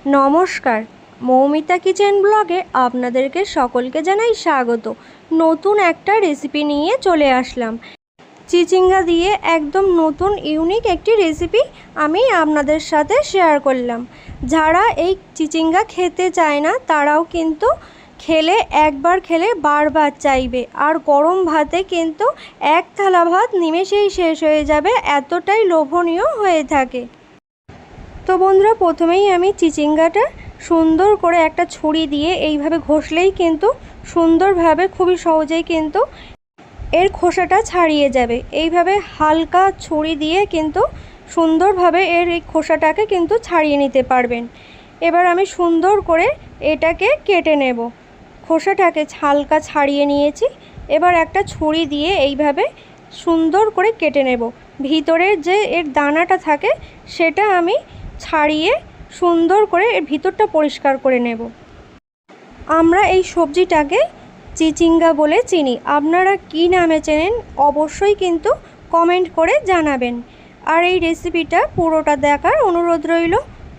নমস্কার, মৌমিতা কিচেন ব্লগে আপনাদেরকে সকলকে জানাই স্বাগত। নতুন একটা রেসিপি নিয়ে চলে আসলাম। চিচিঙ্গা দিয়ে একদম নতুন ইউনিক একটি রেসিপি আমি আপনাদের সাথে শেয়ার করলাম। যারা এই চিচিঙ্গা খেতে চায় না তারাও কিন্তু একবার খেলে বারবার চাইবে। আর গরম ভাতে কিন্তু এক থালা ভাত নিমেষেই শেষ হয়ে যাবে, এতটাই লোভনীয় হয়ে থাকে। তো বন্ধুরা, প্রথমেই আমি চিচিঙ্গাটা সুন্দর করে একটা ছুরি দিয়ে এইভাবে ঘষলেই কিন্তু সুন্দরভাবে খুবই সহজেই কিন্তু এর খোসাটা ছাড়িয়ে যাবে। এইভাবে হালকা ছুরি দিয়ে কিন্তু সুন্দরভাবে এই খোসাটাকে কিন্তু ছাড়িয়ে নিতে পারবেন। এবার আমি সুন্দর করে এটাকে কেটে নেব। খোসাটাকে হালকা ছাড়িয়ে নিয়েছি। এবার একটা ছুরি দিয়ে এইভাবে সুন্দর করে কেটে নেব। ভিতরের যে এর দানাটা থাকে সেটা আমি ছাড়িয়ে সুন্দর করে এর ভিতরটা পরিষ্কার করে নেব। আমরা এই সবজিটাকে চিচিঙ্গা বলে চিনি, আপনারা কী নামে চেনেন অবশ্যই কিন্তু কমেন্ট করে জানাবেন। আর এই রেসিপিটা পুরোটা দেখার অনুরোধ রইল।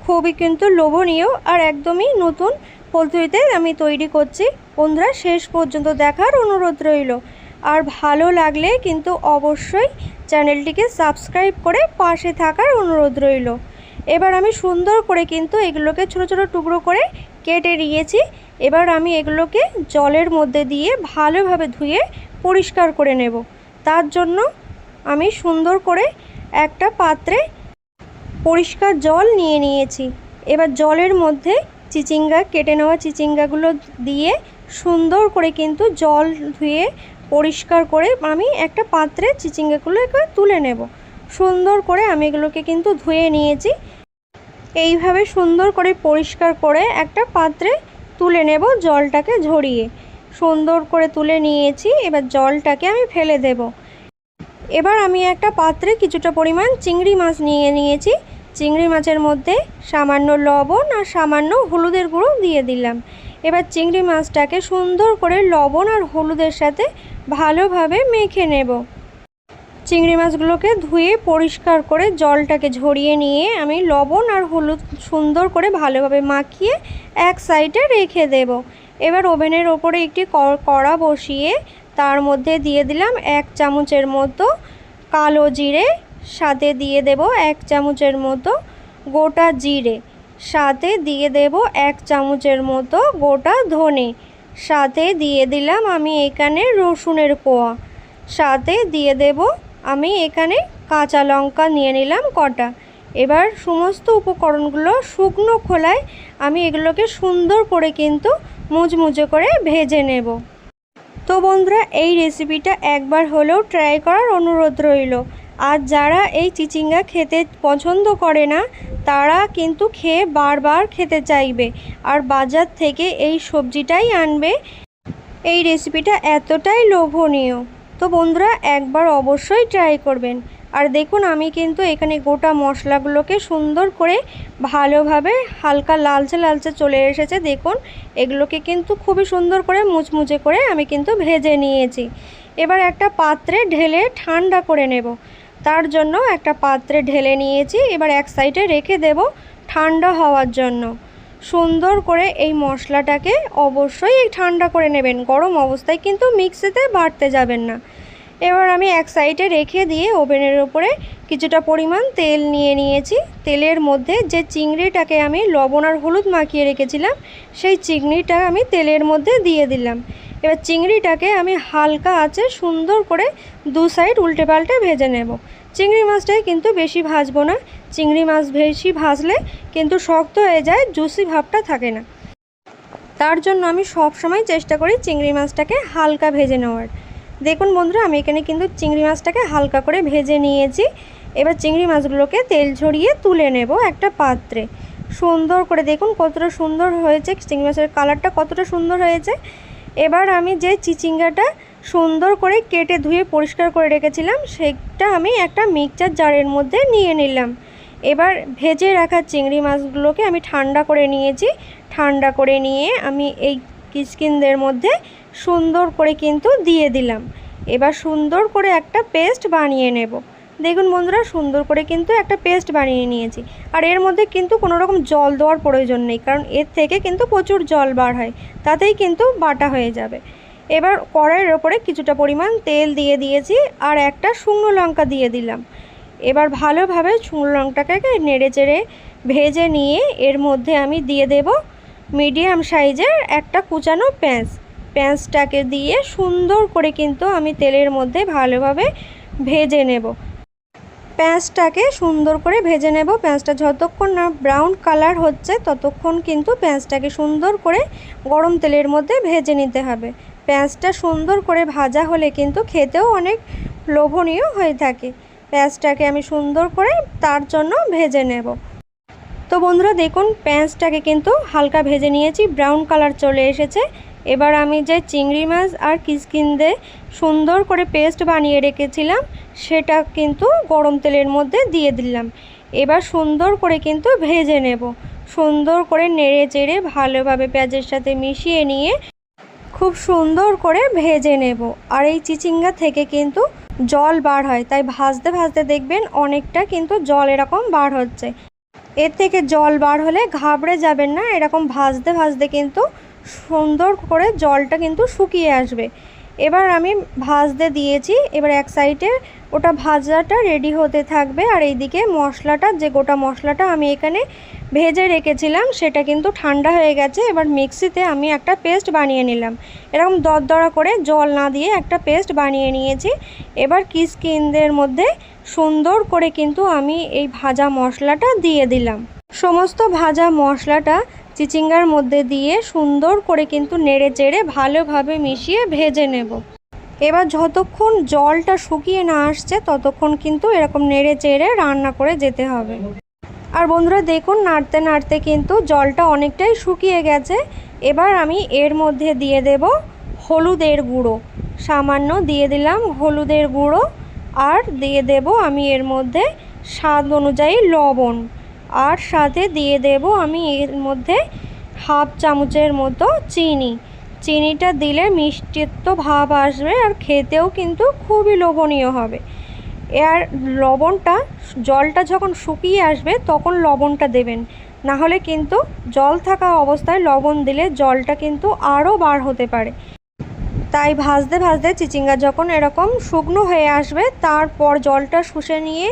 খুবই কিন্তু লোভনীয় আর একদমই নতুন পদ্ধতিতে আমি তৈরি করছি। বন্ধুরা, শেষ পর্যন্ত দেখার অনুরোধ রইল। আর ভালো লাগলে কিন্তু অবশ্যই চ্যানেলটিকে সাবস্ক্রাইব করে পাশে থাকার অনুরোধ রইল। এবার আমি সুন্দর করে কিন্তু এগুলোকে ছোটো ছোটো টুকরো করে কেটে নিয়েছি। এবার আমি এগুলোকে জলের মধ্যে দিয়ে ভালোভাবে ধুয়ে পরিষ্কার করে নেব। তার জন্য আমি সুন্দর করে একটা পাত্রে পরিষ্কার জল নিয়ে নিয়েছি। এবার জলের মধ্যে কেটে নেওয়া চিচিঙ্গাগুলো দিয়ে সুন্দর করে কিন্তু জল ধুয়ে পরিষ্কার করে আমি একটা পাত্রে চিচিঙ্গাগুলোকে তুলে নেব। সুন্দর করে আমি এগুলোকে কিন্তু ধুয়ে নিয়েছি। এইভাবে সুন্দর করে পরিষ্কার করে একটা পাত্রে তুলে নেব, জলটাকে ঝরিয়ে সুন্দর করে তুলে নিয়েছি। এবার জলটাকে আমি ফেলে দেব। এবার আমি একটা পাত্রে কিছুটা পরিমাণ চিংড়ি মাছ নিয়ে নিয়েছি। চিংড়ি মাছের মধ্যে সামান্য লবণ আর সামান্য হলুদের গুঁড়ো দিয়ে দিলাম। এবার চিংড়ি মাছটাকে সুন্দর করে লবণ আর হলুদের সাথে ভালোভাবে মেখে নেব। চিংড়ি মাছগুলোকে ধুয়ে পরিষ্কার করে জলটাকে ঝরিয়ে নিয়ে আমি লবণ আর হলুদ সুন্দর করে ভালোভাবে মাখিয়ে এক সাইডে রেখে দেব। এবার ওভেনের ওপরে একটি কড়া বসিয়ে তার মধ্যে দিয়ে দিলাম 1 চামচের মতো কালো জিরে, সাথে দিয়ে দেব 1 চামচের মতো গোটা জিরে, সাথে দিয়ে দেব 1 চামচের মতো গোটা ধনে, সাথে দিয়ে দিলাম আমি এখানে রসুনের কোয়া, সাথে দিয়ে দেব আমি এখানে কাঁচা লঙ্কা নিয়ে নিলাম কটা। এবার সমস্ত উপকরণগুলো শুকনো খোলায় আমি এগুলোকে সুন্দর করে কিন্তু মুচমুচে করে ভেজে নেব। তো বন্ধুরা, এই রেসিপিটা একবার হলেও ট্রাই করার অনুরোধ রইল। আর যারা এই চিচিঙ্গা খেতে পছন্দ করে না তারা কিন্তু খেয়ে বারবার খেতে চাইবে আর বাজার থেকে এই সবজিটাই আনবে। এই রেসিপিটা এতটাই লোভনীয়। তো বন্ধুরা, একবার অবশ্যই ট্রাই করবেন। আর দেখুন, আমি কিন্তু এখানে গোটা মশলাগুলোকে সুন্দর করে ভালোভাবে হালকা লালচে লালচে চলে এসেছে। দেখুন, এগুলোকে কিন্তু খুবই সুন্দর করে মুচমুচে করে আমি কিন্তু ভেজে নিয়েছি। এবার একটা পাত্রে ঢেলে ঠান্ডা করে নেব। তার জন্য একটা পাত্রে ঢেলে নিয়েছি। এবার এক সাইডে রেখে দেব ঠান্ডা হওয়ার জন্য। সুন্দর করে এই মশলাটাকে অবশ্যই ঠান্ডা করে নেবেন, গরম অবস্থায় কিন্তু মিক্সিতে বাটতে যাবেন না। এবার আমি এক সাইডে রেখে দিয়ে ওভেনের উপরে কিছুটা পরিমাণ তেল নিয়ে নিয়েছি। তেলের মধ্যে যে চিংড়িটাকে আমি লবণ আর হলুদ মাখিয়ে রেখেছিলাম সেই চিংড়িটা আমি তেলের মধ্যে দিয়ে দিলাম। এবার চিংড়িটাকে আমি হালকা আঁচে সুন্দর করে দু সাইড উল্টে পাল্টে ভেজে নেব। চিংড়ি মাছটাই কিন্তু বেশি ভাজবো না, চিংড়ি মাছ বেশি ভাজলে কিন্তু শক্ত হয়ে যায়, জুসি ভাবটা থাকে না। তার জন্য আমি সব সময় চেষ্টা করি চিংড়ি মাছটাকে হালকা ভেজে নেওয়ার। দেখুন বন্ধুরা, আমি এখানে কিন্তু চিংড়ি মাছটাকে হালকা করে ভেজে নিয়েছি। এবার চিংড়ি মাছগুলোকে তেল ঝরিয়ে তুলে নেব একটা পাত্রে। সুন্দর করে দেখুন কতটা সুন্দর হয়েছে, চিংড়ি মাছের কালারটা কতটা সুন্দর হয়েছে। এবার আমি যে চিচিঙ্গাটা সুন্দর করে কেটে ধুয়ে পরিষ্কার করে রেখেছিলাম সেটা আমি একটা মিক্সচার জারের মধ্যে নিয়ে নিলাম। এবার ভেজে রাখা চিংড়ি মাছগুলোকে আমি ঠান্ডা করে নিয়েছি। ঠান্ডা করে নিয়ে আমি এই কিচকিনদের মধ্যে সুন্দর করে কিন্তু দিয়ে দিলাম। এবার সুন্দর করে একটা পেস্ট বানিয়ে নেব। দেখুন বন্ধুরা, সুন্দর করে কিন্তু একটা পেস্ট বানিয়ে নিয়েছি। আর এর মধ্যে কিন্তু কোনো রকম জল দেওয়ার প্রয়োজন নেই, কারণ এর থেকে কিন্তু প্রচুর জল বার হয়, তাতেই কিন্তু বাটা হয়ে যাবে। এবার কড়াইয়ের ওপরে কিছুটা পরিমাণ তেল দিয়ে দিয়েছি আর একটা শুকনো লঙ্কা দিয়ে দিলাম। এবার ভালোভাবে শুকনো লঙ্কাটাকে নেড়ে চেড়ে ভেজে নিয়ে এর মধ্যে আমি দিয়ে দেব মিডিয়াম সাইজের একটা কুচানো পেঁয়াজটাকে দিয়ে সুন্দর করে কিন্তু আমি তেলের মধ্যে ভালোভাবে ভেজে নেব। পেঁয়াজটাকে সুন্দর করে ভেজে নেব। পেঁয়াজটা যতক্ষণ না ব্রাউন কালার হচ্ছে ততক্ষণ কিন্তু পেঁয়াজটাকে সুন্দর করে গরম তেলের মধ্যে ভেজে নিতে হবে। পেঁয়াজটা সুন্দর করে ভাজা হলে কিন্তু খেতেও অনেক লোভনীয় হয়ে থাকে। পেঁয়াজটাকে আমি সুন্দর করে তার জন্য ভেজে নেব। তো বন্ধুরা দেখুন, পেঁয়াজটাকে কিন্তু হালকা ভেজে নিয়েছি, ব্রাউন কালার চলে এসেছে। এবার আমি যে চিংড়ি মাছ আর কিচকিন্দে সুন্দর করে পেস্ট বানিয়ে রেখেছিলাম সেটা কিন্তু গরম তেলের মধ্যে দিয়ে দিলাম। এবার সুন্দর করে কিন্তু ভেজে নেব। সুন্দর করে নেড়ে চেড়ে ভালোভাবে পেঁয়াজের সাথে মিশিয়ে নিয়ে খুব সুন্দর করে ভেজে নেব। আর এই চিচিঙ্গা থেকে কিন্তু জল বার হয়, তাই ভাজতে ভাজতে দেখবেন অনেকটা কিন্তু জল এরকম বার হচ্ছে। এর থেকে জল বার হলে ঘাবড়ে যাবেন না, এরকম ভাজতে ভাজতে কিন্তু সুন্দর করে জলটা কিন্তু শুকিয়ে আসবে। এবার আমি ভাজতে দিয়েছি, এবার এক সাইডে ওটা ভাজাটা রেডি হতে থাকবে। আর এইদিকে মশলাটা, যে গোটা মশলাটা আমি এখানে ভেজে রেখেছিলাম সেটা কিন্তু ঠান্ডা হয়ে গেছে। এবার মিক্সিতে আমি একটা পেস্ট বানিয়ে নিলাম, এরকম দরদরা করে জল না দিয়ে একটা পেস্ট বানিয়ে নিয়েছি। এবার কিচকিন্দের মধ্যে সুন্দর করে কিন্তু আমি এই ভাজা মশলাটা দিয়ে দিলাম। সমস্ত ভাজা মশলাটা চিচিঙ্গার মধ্যে দিয়ে সুন্দর করে কিন্তু নেড়ে চেড়ে ভালোভাবে মিশিয়ে ভেজে নেব। এবার যতক্ষণ জলটা শুকিয়ে না আসছে ততক্ষণ কিন্তু এরকম নেড়ে চেড়ে রান্না করে যেতে হবে। আর বন্ধুরা দেখুন, নাড়তে নাড়তে কিন্তু জলটা অনেকটাই শুকিয়ে গেছে। এবার আমি এর মধ্যে দিয়ে দেব হলুদের গুঁড়ো, সামান্য দিয়ে দিলাম হলুদের গুঁড়ো। আর দিয়ে দেব আমি এর মধ্যে স্বাদ অনুযায়ী লবণ, আর সাথে দিয়ে দেব আমি এর মধ্যে হাফ চামচের মতো চিনিটা দিলে মিষ্টিত্ব ভাব আসবে আর খেতেও কিন্তু খুবই লোভনীয় হবে। আর লবণটা, জলটা যখন শুকিয়ে আসবে তখন লবণটা দেবেন, না হলে কিন্তু জল থাকা অবস্থায় লবণ দিলে জলটা কিন্তু আরও বার হতে পারে। তাই ভাজতে ভাজতে চিচিঙ্গা যখন এরকম শুকনো হয়ে আসবে, তারপর জলটা শুষে নিয়ে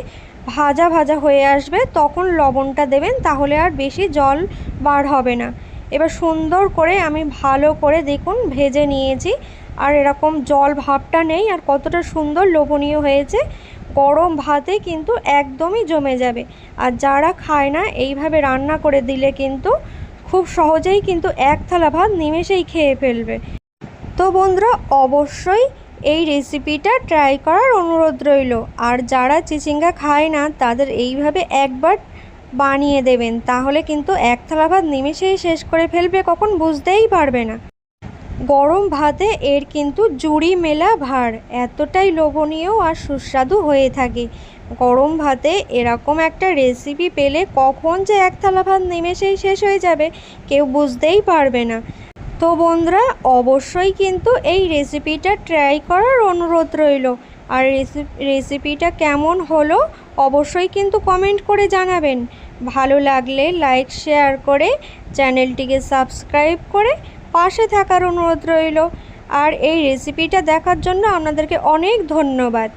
ভাজা ভাজা হয়ে আসবে, তখন লবণটা দেবেন, তাহলে আর বেশি জল বার হবে না। এবার সুন্দর করে আমি ভালো করে দেখুন ভেজে নিয়েছি, আর এরকম জল ভাবটা নেই। আর কতটা সুন্দর লোভনীয় হয়েছে, গরম ভাতে কিন্তু একদমই জমে যাবে। আর যারা খায় না এইভাবে রান্না করে দিলে কিন্তু খুব সহজেই কিন্তু এক থালা ভাত নিমেষেই খেয়ে ফেলবে। তো বন্ধুরা অবশ্যই এই রেসিপিটা ট্রাই করার অনুরোধ রইল। আর যারা চিচিঙ্গা খায় না তাদের এইভাবে একবার বানিয়ে দেবেন, তাহলে কিন্তু এক থালা ভাত নিমেষেই শেষ করে ফেলবে, কখন বুঝতেই পারবে না। গরম ভাতে এর কিন্তু জুড়ি মেলা ভার, এতটাই লোভনীয় আর সুস্বাদু হয়ে থাকে। গরম ভাতে এরকম একটা রেসিপি পেলে কখন যে এক থালা ভাত নিমেষেই শেষ হয়ে যাবে কেউ বুঝতেই পারবে না। তো বন্ধুরা অবশ্যই কিন্তু এই রেসিপিটা ট্রাই করার অনুরোধ রইল। আর রেসিপিটা কেমন হলো অবশ্যই কিন্তু কমেন্ট করে জানাবেন। ভালো লাগলে লাইক শেয়ার করে চ্যানেলটিকে সাবস্ক্রাইব করে পাশে থাকার অনুরোধ রইল। আর এই রেসিপিটা দেখার জন্য আপনাদেরকে অনেক ধন্যবাদ।